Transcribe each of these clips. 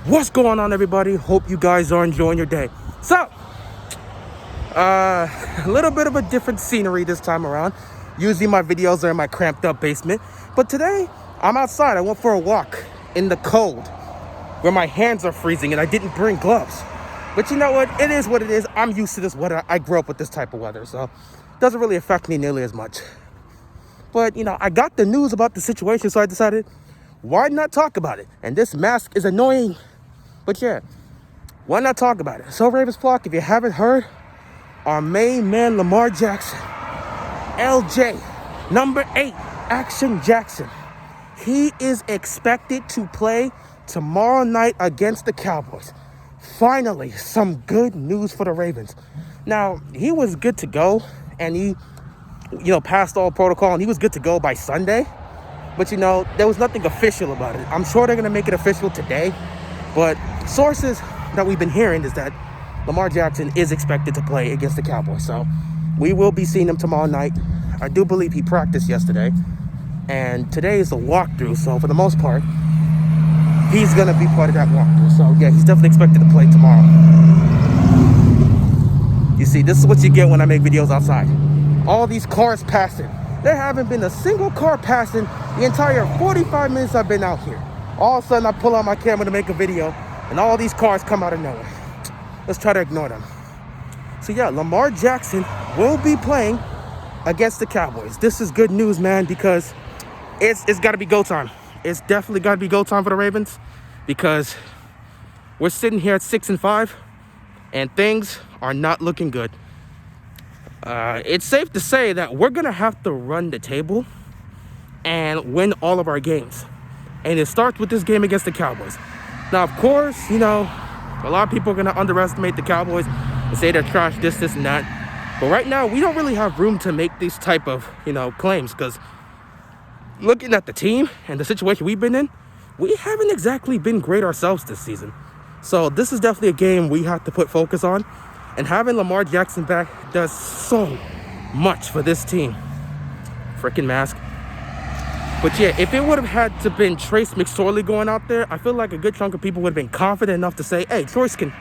What's going on, everybody? Hope you guys are enjoying your day. So, a little bit of a different scenery this time around. Usually my videos are in my cramped up basement, but today I'm outside. I went for a walk in the cold where my hands are freezing and I didn't bring gloves. But you know what? It is what it is. I'm used to this weather. I grew up with this type of weather, so it doesn't really affect me nearly as much. But, I got the news about the situation, so I decided, why not talk about it? And this mask is annoying. But yeah, why not talk about it? So Ravens flock, if you haven't heard, our main man Lamar Jackson, LJ, number 8, Action Jackson, he is expected to play tomorrow night against the Cowboys. Finally, some good news for the Ravens. Now, he was good to go, and he, passed all protocol, and he was good to go by Sunday. But, there was nothing official about it. I'm sure they're going to make it official today. But sources that we've been hearing is that Lamar Jackson is expected to play against the Cowboys. So we will be seeing him tomorrow night. I do believe he practiced yesterday. And today is the walkthrough. So for the most part, he's going to be part of that walkthrough. So yeah, he's definitely expected to play tomorrow. You see, this is what you get when I make videos outside. All these cars passing. There haven't been a single car passing the entire 45 minutes I've been out here. All of a sudden, I pull out my camera to make a video, and all these cars come out of nowhere. Let's try to ignore them. So yeah, Lamar Jackson will be playing against the Cowboys. This is good news, man, because it's got to be go time. It's definitely got to be go time for the Ravens, because we're sitting here at 6-5, and things are not looking good. It's safe to say that we're going to have to run the table and win all of our games. And it starts with this game against the Cowboys. Now, of course, a lot of people are going to underestimate the Cowboys and say they're trash, this, and that. But right now, we don't really have room to make these type of, claims. Because looking at the team and the situation we've been in, we haven't exactly been great ourselves this season. So this is definitely a game we have to put focus on. And having Lamar Jackson back does so much for this team. Freaking mask. But yeah, if it would have had to been Trace McSorley going out there, I feel like a good chunk of people would have been confident enough to say, hey, Trace can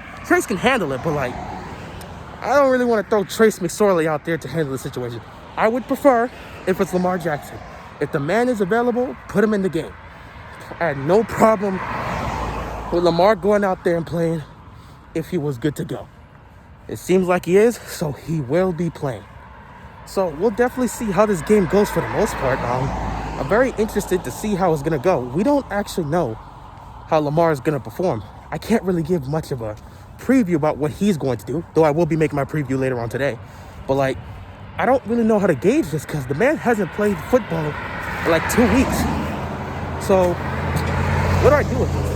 handle it. But I don't really want to throw Trace McSorley out there to handle the situation. I would prefer if it's Lamar Jackson. If the man is available, put him in the game. I had no problem with Lamar going out there and playing if he was good to go. It seems like he is, so he will be playing. So we'll definitely see how this game goes for the most part. I'm very interested to see how it's going to go. We don't actually know how Lamar is going to perform. I can't really give much of a preview about what he's going to do, though I will be making my preview later on today. But, I don't really know how to gauge this because the man hasn't played football in 2 weeks. So, what do I do with this?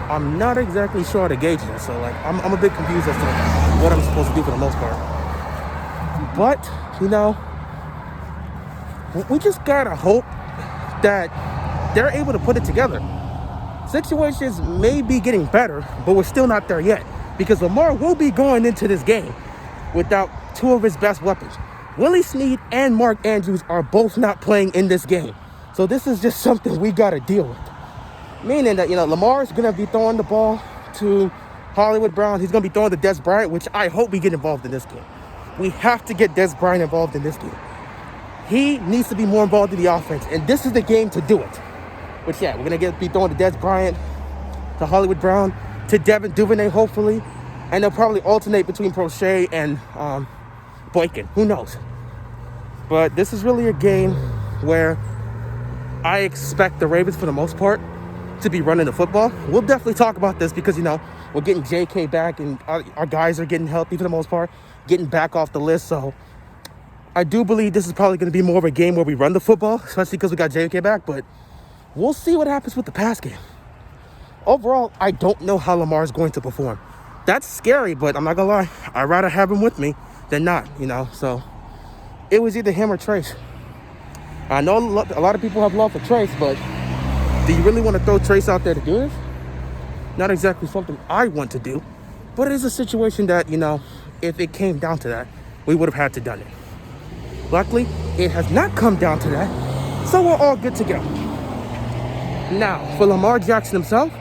I'm not exactly sure how to gauge this. So, I'm a bit confused as to what I'm supposed to do for the most part. But, we just gotta hope that they're able to put it together. Situations may be getting better, but we're still not there yet, because Lamar will be going into this game without two of his best weapons. Willie Snead and Mark Andrews are both not playing in this game. So this is just something we gotta deal with. Meaning that, Lamar is gonna be throwing the ball to Hollywood Brown. He's gonna be throwing to Des Bryant, which I hope we get involved in this game. We have to get Des Bryant involved in this game. He needs to be more involved in the offense, and this is the game to do it. Which, yeah, we're going to be throwing to Des Bryant, to Hollywood Brown, to Devin Duvernay, hopefully. And they'll probably alternate between Prochet and Boykin. Who knows? But this is really a game where I expect the Ravens, for the most part, to be running the football. We'll definitely talk about this because, we're getting JK back, and our guys are getting healthy for the most part, getting back off the list. So I do believe this is probably going to be more of a game where we run the football, especially because we got JK back. But we'll see what happens with the pass game. Overall, I don't know how Lamar is going to perform. That's scary, but I'm not going to lie. I'd rather have him with me than not, So it was either him or Trace. I know a lot of people have love for Trace, but do you really want to throw Trace out there to do this? Not exactly something I want to do, but it is a situation that, if it came down to that, we would have had to done it. Luckily, it has not come down to that, so we're all good to go. Now, for Lamar Jackson himself,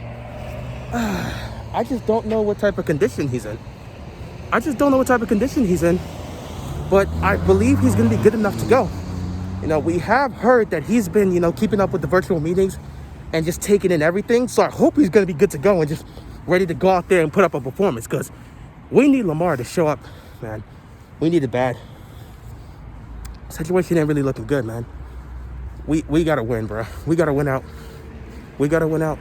I just don't know what type of condition he's in. I just don't know what type of condition he's in. But I believe he's going to be good enough to go. We have heard that he's been, keeping up with the virtual meetings and just taking in everything. So I hope he's going to be good to go and just ready to go out there and put up a performance, because we need Lamar to show up, man. We need it bad. Situation ain't really looking good, man. We got to win, bro. We got to win out. We got to win out.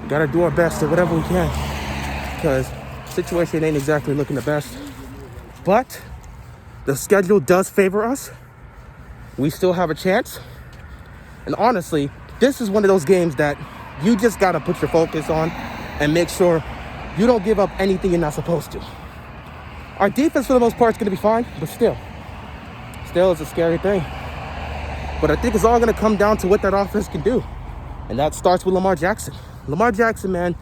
We got to do our best at whatever we can, because situation ain't exactly looking the best. But the schedule does favor us. We still have a chance. And honestly, this is one of those games that you just got to put your focus on and make sure you don't give up anything you're not supposed to. Our defense, for the most part, is going to be fine, but still it's a scary thing. But I think it's all going to come down to what that offense can do. And that starts with Lamar Jackson. Lamar Jackson, man,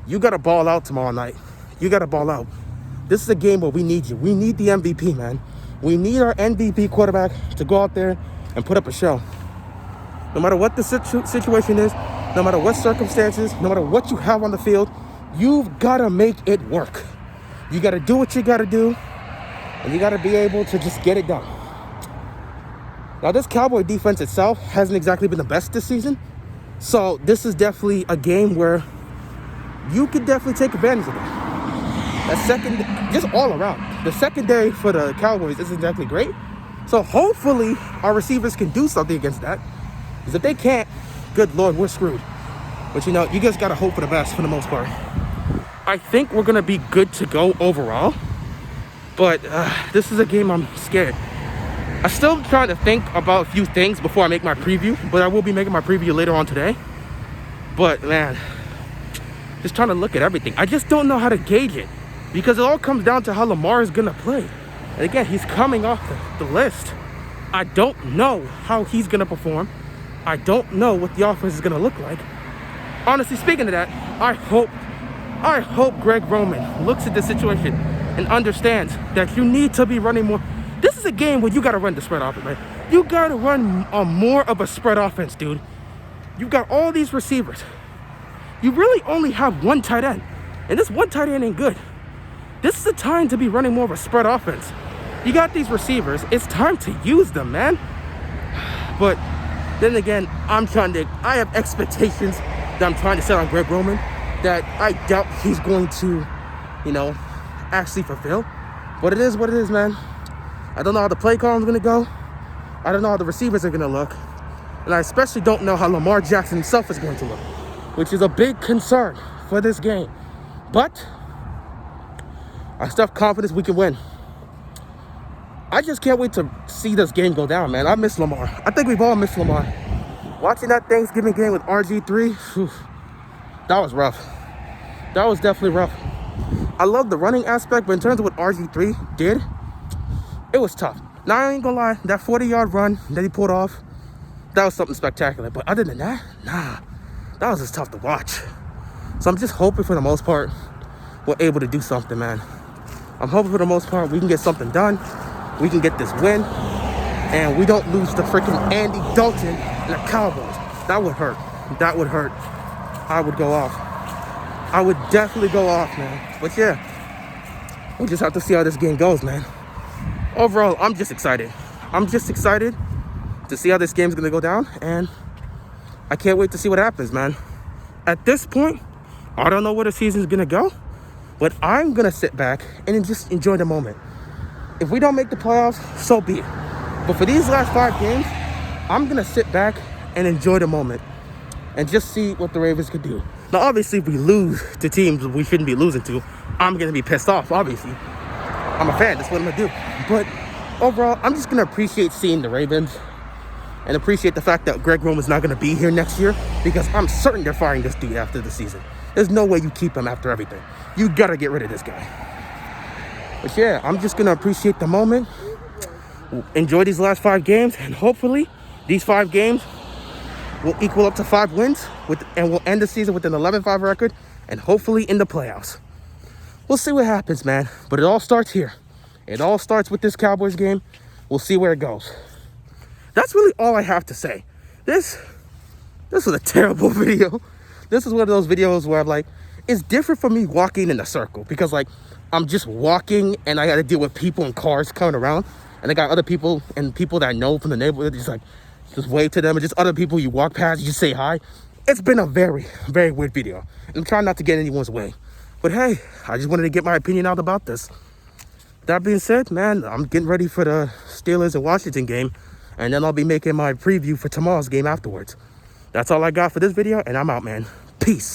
you got to ball out tomorrow night. You got to ball out. This is a game where we need you. We need the MVP, man. We need our MVP quarterback to go out there and put up a show. No matter what the situation is, no matter what circumstances, no matter what you have on the field, you've got to make it work. You got to do what you got to do, and you got to be able to just get it done. Now, this Cowboy defense itself hasn't exactly been the best this season, so this is definitely a game where you could definitely take advantage of that. Just all around, the secondary for the Cowboys isn't exactly great, so hopefully our receivers can do something against that, because if they can't, good Lord, we're screwed. But you just got to hope for the best for the most part. I think we're going to be good to go overall, but this is a game I'm scared. I'm still trying to think about a few things before I make my preview, but I will be making my preview later on today. But man, just trying to look at everything. I just don't know how to gauge it, because it all comes down to how Lamar is going to play. And again, he's coming off the list. I don't know how he's going to perform. I don't know what the offense is going to look like. Honestly, speaking of that, I hope Greg Roman looks at the situation and understands that you need to be running more. This is a game where you got to run the spread offense, man. You got to run more of a spread offense, dude. You've got all these receivers. You really only have one tight end, and this one tight end ain't good. This is the time to be running more of a spread offense. You got these receivers. It's time to use them, man. But then again, I have expectations that I'm trying to set on Greg Roman that I doubt he's going to, actually fulfill. But it is what it is, man. I don't know how the play call is going to go. I don't know how the receivers are going to look. And I especially don't know how Lamar Jackson himself is going to look, which is a big concern for this game. But I still have confidence we can win. I just can't wait to see this game go down, man. I miss Lamar. I think we've all missed Lamar. Watching that Thanksgiving game with RG3, that was rough. That was definitely rough. I love the running aspect, but in terms of what RG3 did, it was tough. Now, I ain't gonna lie, that 40-yard run that he pulled off, that was something spectacular. But other than that, that was just tough to watch. So I'm just hoping for the most part we're able to do something, man. I'm hoping for the most part we can get something done. We can get this win, and we don't lose to freaking Andy Dalton and the Cowboys. That would hurt. That would hurt. I would go off. I would definitely go off, man. But yeah, we'll just have to see how this game goes, man. Overall, I'm just excited. I'm just excited to see how this game's going to go down, and I can't wait to see what happens, man. At this point, I don't know where the season's going to go, but I'm going to sit back and just enjoy the moment. If we don't make the playoffs, so be it. But for these last 5 games, I'm going to sit back and enjoy the moment and just see what the Ravens could do. Now, obviously, if we lose to teams we shouldn't be losing to, I'm going to be pissed off, obviously. I'm a fan. That's what I'm going to do. But overall, I'm just going to appreciate seeing the Ravens and appreciate the fact that Greg Roman's not going to be here next year, because I'm certain they're firing this dude after the season. There's no way you keep him after everything. You got to get rid of this guy. But yeah, I'm just going to appreciate the moment, enjoy these last 5 games, and hopefully these 5 games will equal up to 5 wins, and we'll end the season with an 11-5 record, and hopefully in the playoffs. We'll see what happens, man. But it all starts here. It all starts with this Cowboys game. We'll see where it goes. That's really all I have to say. This was a terrible video. This is one of those videos where I'm like, it's different for me walking in a circle because like I'm just walking and I got to deal with people and cars coming around, and I got other people and people that I know from the neighborhood just wave to them, and just other people you walk past, you just say hi. It's been a very, very weird video. I'm trying not to get in anyone's way, but hey, I just wanted to get my opinion out about this. That being said, man, I'm getting ready for the Steelers and Washington game, and then I'll be making my preview for tomorrow's game afterwards. That's all I got for this video, and I'm out, man. Peace.